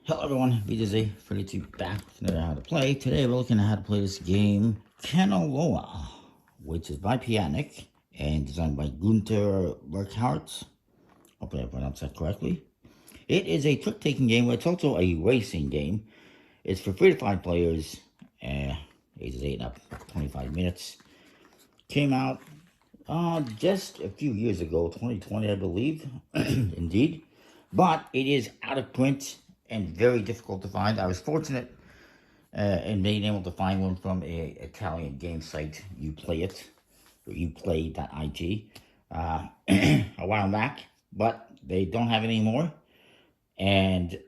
Hello everyone, BJZ, 32 back with another How to Play. Today we're looking at how to play this game, Kanaloa, which is by Pianic and designed by Gunther Burkhardt. Hopefully I pronounced that correctly. It is a trick-taking game, but it's also a racing game. It's for 3 to 5 players, ages 8 and up, 25 minutes. Came out just a few years ago, 2020 I believe, indeed. But it is out of print and very difficult to find. I was fortunate in being able to find one from a Italian game site, Uplay.it, or Uplay.it, a while back, but they don't have it anymore. And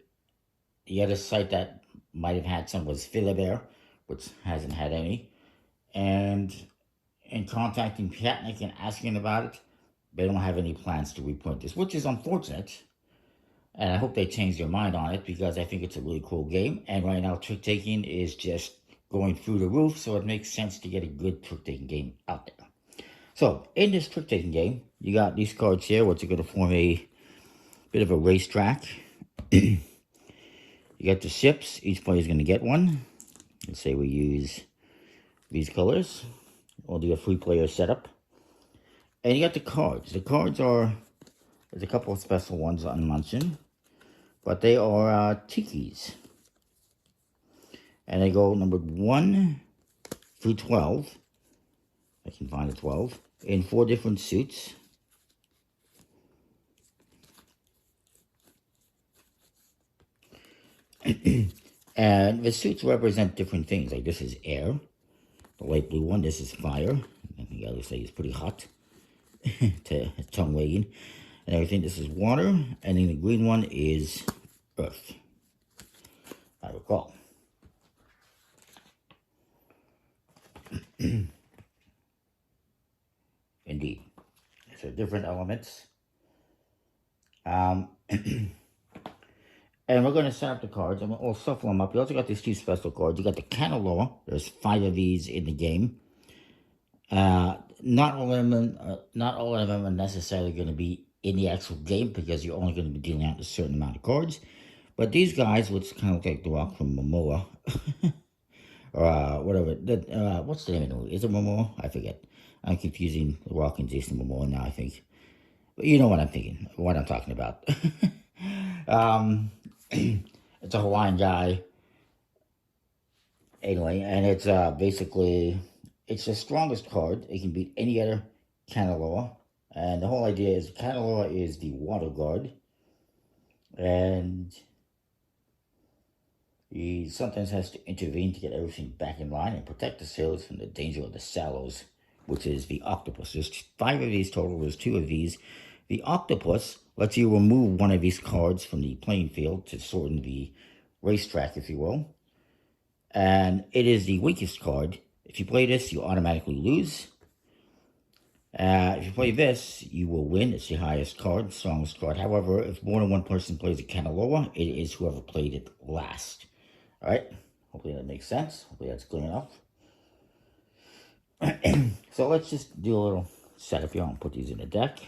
the other site that might have had some was Philibert, which hasn't had any. And in contacting Piatnik and asking about it, they don't have any plans to reprint this, which is unfortunate. And I hope they change their mind on it because I think it's a really cool game. And right now, trick taking is just going through the roof, so it makes sense to get a good trick taking game out there. So, in this trick taking game, you got these cards here, which are going to form a bit of a racetrack. You got the ships. Each player is going to get one. Let's say we use these colors. We'll do a 3-player setup. And you got the cards. The cards are, there's a couple of special ones on mention, but they are tikis. And they go numbered 1 through 12. I can find a 12. In 4 different suits. And the suits represent different things. Like this is air. The light blue one, this is fire. I think I would say it's pretty hot. To tongue wagging. And everything, this is water. And then the green one is earth. I recall. Indeed. So different elements. And we're going to set up the cards, and we'll shuffle them up. You also got these 2 special cards. You got the Kanaloa. There's 5 of these in the game. Not all of them are necessarily going to be in the actual game because you're only going to be dealing out a certain amount of cards. But these guys, which kind of look like the rock from Momoa, or whatever. What's the name of the movie? Is it Momoa? I forget. I'm confusing the Rock and Jason Momoa now, I think. But you know what I'm thinking, what I'm talking about. It's a Hawaiian guy. Anyway, and it's basically, it's the strongest card. It can beat any other Kanaloa. And the whole idea is Kanaloa is the water guard. And he sometimes has to intervene to get everything back in line and protect the sailors from the danger of the Sallows, which is the octopus. There's 5 of these total. There's 2 of these. The octopus lets you remove one of these cards from the playing field to sort in the racetrack, if you will. And it is the weakest card. If you play this, you automatically lose. If you play this, you will win. It's the highest card, strongest card. However, if more than one person plays a Kanaloa, it is whoever played it last. All right? Hopefully that makes sense. Hopefully that's clear enough. So let's just do a little setup here. I'll put these in the deck.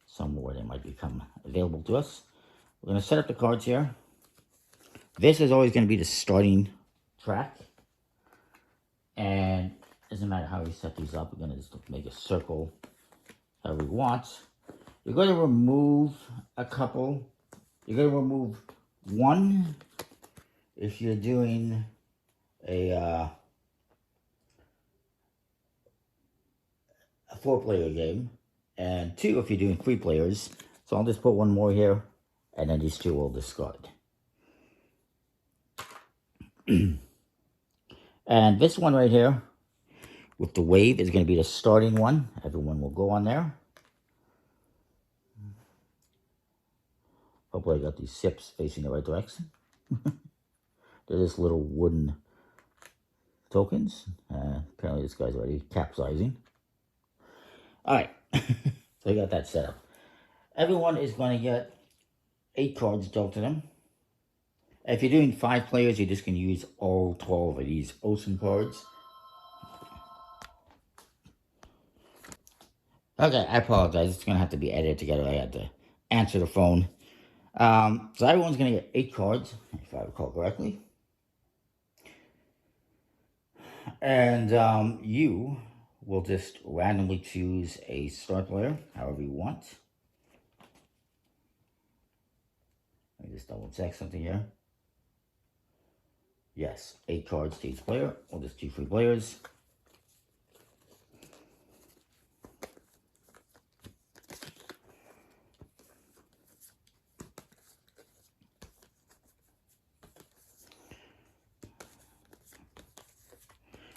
Somewhere they might become available to us. We're going to set up the cards here. This is always going to be the starting track. And it doesn't matter how we set these up. We're going to just make a circle however we want. You're going to remove a couple. You're going to remove 1 if you're doing a 4-player game. And 2 if you're doing 3 players. So I'll just put 1 more here. And then these 2 will discard. And this one right here, with the wave, is going to be the starting one. Everyone will go on there. Hopefully I got these ships facing the right direction. They're just little wooden tokens. Apparently this guy's already capsizing. Alright, so I got that set up. Everyone is going to get 8 cards dealt to them. If you're doing 5 players, you're just going to use all 12 of these ocean cards. Okay, I apologize. It's going to have to be edited together. I had to answer the phone. So everyone's going to get 8 cards, if I recall correctly. And you will just randomly choose a start player, however you want. Let me just double check something here. Yes, 8 cards to each player. We'll just do 3 players.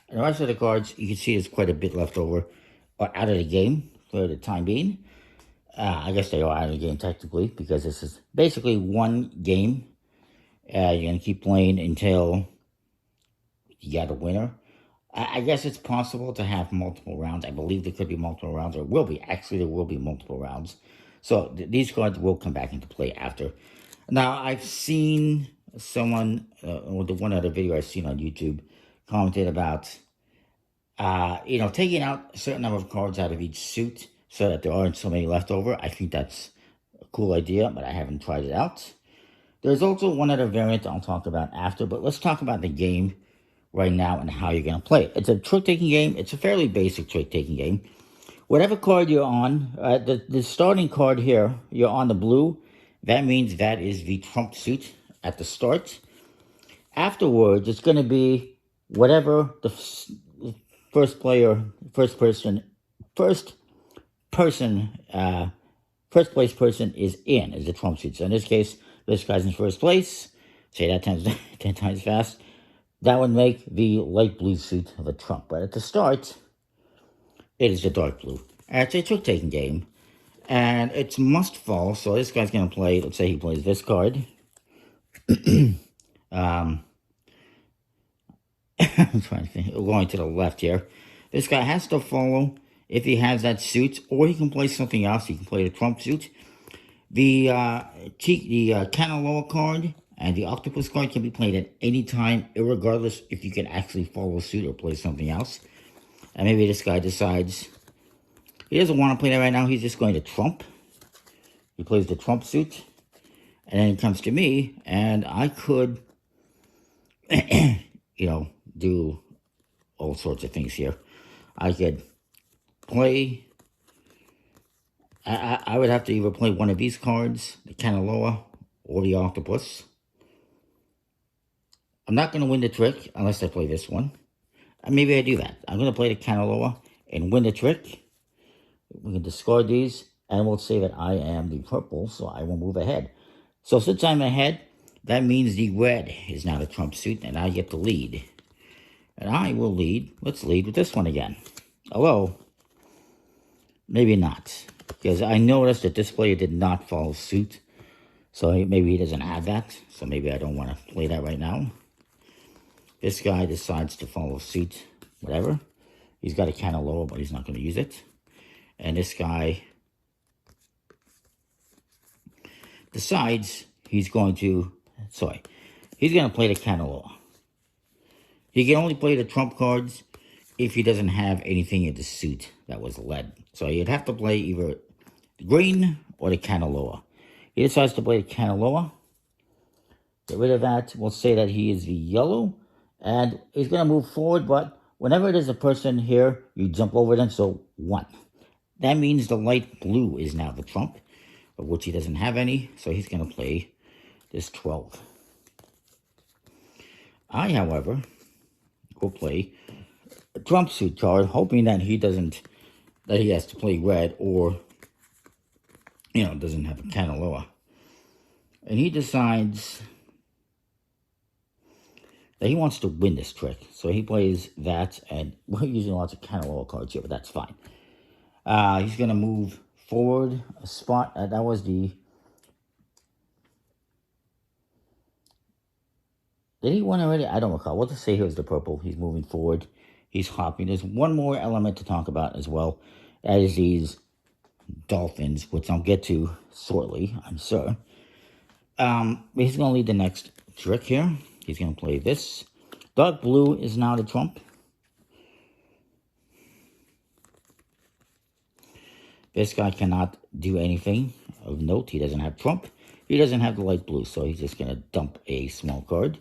And the rest of the cards, you can see there's quite a bit left over or out of the game for the time being. I guess they are out of the game technically because this is basically one game. You're going to keep playing until you got a winner. I guess it's possible to have multiple rounds. I believe there could be multiple rounds, or will be. Actually, there will be multiple rounds. So these cards will come back into play after. Now, I've seen someone, or the one other video I've seen on YouTube, commented about, taking out a certain number of cards out of each suit so that there aren't so many left over. I think that's a cool idea, but I haven't tried it out. There's also one other variant I'll talk about after, but let's talk about the game right now and how you're going to play it. It's a trick-taking game. It's a fairly basic trick-taking game. Whatever card you're on, the starting card here, you're on the blue. That means that is the trump suit at the start. Afterwards, it's going to be whatever the first place person is in, is the trump suit. So in this case, this guy's in first place. Say that 10 times fast. That would make the light blue suit of a trump. But at the start, it is the dark blue. It's a trick-taking game. And it's must fall. So this guy's going to play, let's say he plays this card. I'm trying to think. Going to the left here. This guy has to follow if he has that suit, or he can play something else. He can play the trump suit. The Kanaloa card and the octopus card can be played at any time, irregardless if you can actually follow suit or play something else. And maybe this guy decides he doesn't want to play that right now. He's just going to trump. He plays the trump suit. And then it comes to me, and I could, do all sorts of things here. I could play... I would have to either play one of these cards, the Kanaloa or the octopus. I'm not going to win the trick unless I play this one. And maybe I do that. I'm going to play the Kanaloa and win the trick. We can discard these, and we'll say that I am the purple, so I will move ahead. So since I'm ahead, that means the red is now the trump suit, and I get to lead. And I will lead. Let's lead with this one again. Hello. Maybe not. Because I noticed that this player did not follow suit. So maybe he doesn't have that. So maybe I don't want to play that right now. This guy decides to follow suit. Whatever. He's got a Kanaloa, but he's not going to use it. And this guy decides he's going to... he's going to play the Kanaloa. He can only play the trump cards if he doesn't have anything in the suit that was led. So you'd have to play either the green or the Kanaloa. He decides to play the Kanaloa. Get rid of that. We'll say that he is the yellow. And he's going to move forward, but whenever there's a person here, you jump over them. So 1. That means the light blue is now the trump, of which he doesn't have any. So he's going to play this 12. I, however, will play a trump suit card, hoping that he has to play red or, doesn't have a Kanaloa. And he decides that he wants to win this trick. So he plays that, and we're using lots of Kanaloa cards here, but that's fine. He's going to move forward a spot. That was the... Did he win already? I don't recall. We'll just say here's the purple. He's moving forward. He's hopping. There's one more element to talk about as well. That is these dolphins, which I'll get to shortly, I'm sure. He's going to lead the next trick here. He's going to play this. Dark blue is now the trump. This guy cannot do anything of note. He doesn't have trump. He doesn't have the light blue, so he's just going to dump a small card.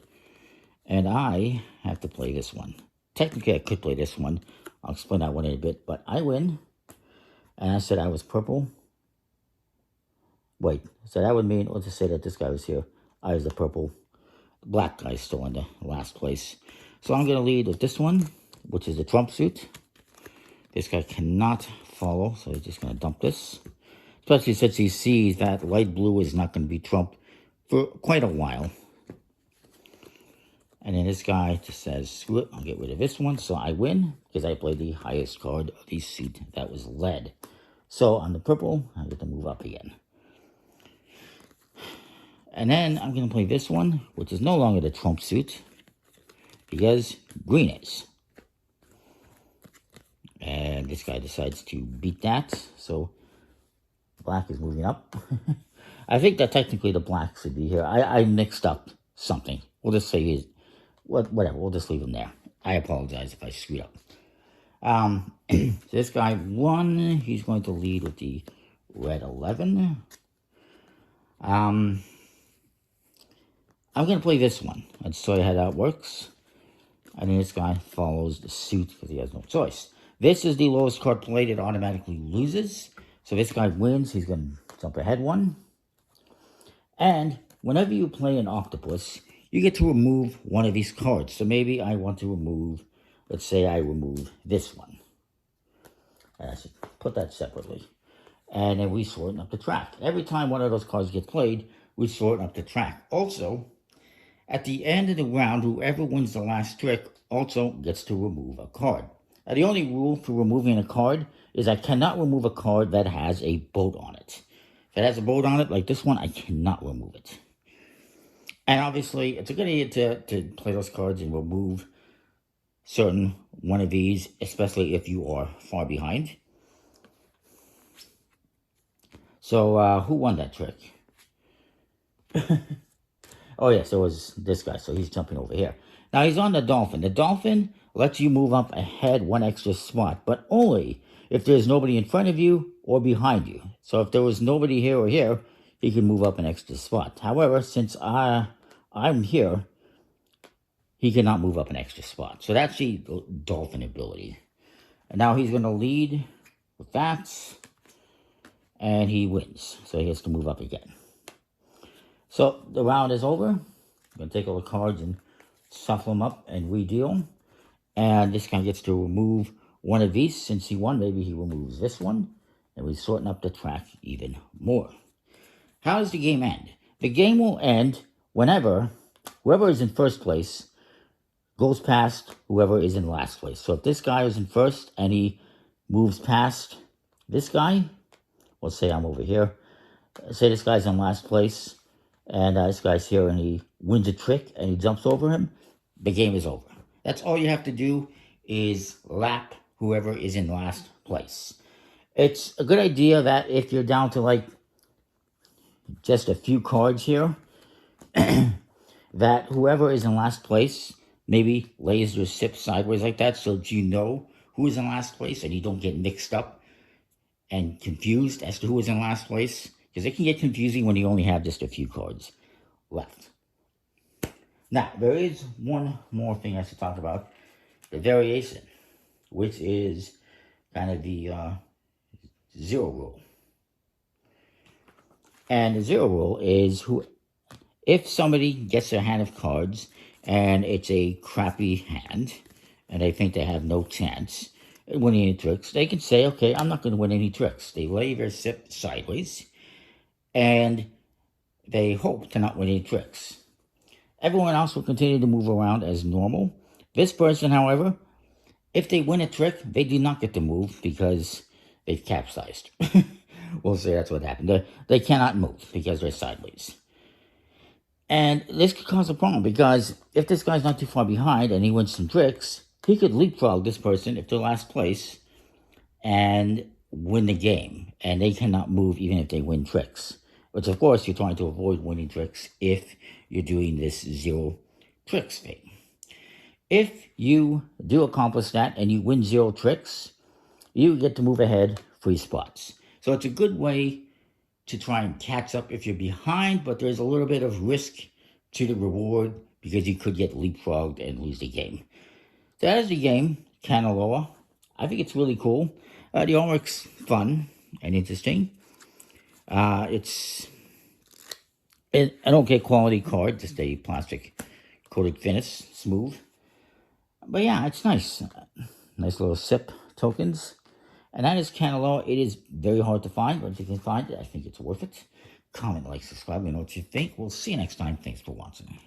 And I have to play this one. Technically, I could play this one. I'll explain that one in a bit, but I win. And I said I was purple. Wait, so that would mean, let's just say that this guy was here. I was the purple. The black guy's still in the last place. So I'm going to lead with this one, which is the Trump suit. This guy cannot follow, so he's just going to dump this. Especially since he sees that light blue is not going to be trumped for quite a while. And then this guy just says, screw it, I'll get rid of this one. So I win, because I played the highest card of the suit that was led. So on the purple, I get to move up again. And then I'm going to play this one, which is no longer the Trump suit, because green is. And this guy decides to beat that, so black is moving up. I think that technically the black should be here. I mixed up something. We'll just say he's, whatever, we'll just leave him there. I apologize if I screwed up. So this guy won. He's going to lead with the red 11. I'm going to play this one. Let's show you how that works. And then this guy follows the suit because he has no choice. This is the lowest card played. It automatically loses. So this guy wins. He's going to jump ahead one. And whenever you play an octopus, you get to remove one of these cards. So maybe I want to remove, let's say I remove this one. And I should put that separately. And then we shorten up the track. Every time one of those cards gets played, we shorten up the track. Also, at the end of the round, whoever wins the last trick also gets to remove a card. Now, the only rule for removing a card is I cannot remove a card that has a boat on it. If it has a boat on it, like this one, I cannot remove it. And obviously, it's a good idea to play those cards and remove certain one of these, especially if you are far behind. So, who won that trick? Oh, yes, it was this guy, so he's jumping over here. Now, he's on the dolphin. The dolphin lets you move up ahead one extra spot, but only if there's nobody in front of you or behind you. So if there was nobody here or here, he can move up an extra spot. However, since I'm here, he cannot move up an extra spot. So that's the dolphin ability. And now he's going to lead with that, and he wins. So he has to move up again. So the round is over. I'm going to take all the cards and shuffle them up and redeal. And this guy gets to remove one of these. Since he won, maybe he removes this one. And we shorten up the track even more. How does the game end? The game will end whenever whoever is in first place goes past whoever is in last place. So if this guy is in first and he moves past this guy, let's say I'm over here. Say this guy's in last place. And this guy's here and he wins a trick and he jumps over him, the game is over. That's all you have to do is lap whoever is in last place. It's a good idea that if you're down to like just a few cards here, that whoever is in last place maybe lays their sip sideways like that so that you know who is in last place and you don't get mixed up and confused as to who is in last place. Because it can get confusing when you only have just a few cards left. Now, there is one more thing I should talk about. The variation, which is kind of the zero rule. And the zero rule is if somebody gets their hand of cards and it's a crappy hand and they think they have no chance at winning any tricks, they can say, okay, I'm not going to win any tricks. They lay their sip sideways. And they hope to not win any tricks. Everyone else will continue to move around as normal. This person, however, if they win a trick, they do not get to move because they've capsized. We'll say that's what happened. They cannot move because they're sideways. And this could cause a problem because if this guy's not too far behind and he wins some tricks, he could leapfrog this person if they're last place and win the game. And they cannot move even if they win tricks. Which, of course, you're trying to avoid winning tricks if you're doing this zero tricks thing. If you do accomplish that and you win zero tricks, you get to move ahead 3 spots. So it's a good way to try and catch up if you're behind, but there's a little bit of risk to the reward because you could get leapfrogged and lose the game. So that is the game, Kanaloa. I think it's really cool. The artwork's fun and interesting. It's an okay quality card, just a plastic coated finish, smooth. But yeah, it's nice. Nice little sip tokens. And that is Kanaloa. It is very hard to find, but if you can find it, I think it's worth it. Comment, like, subscribe, and know what you think. We'll see you next time. Thanks for watching.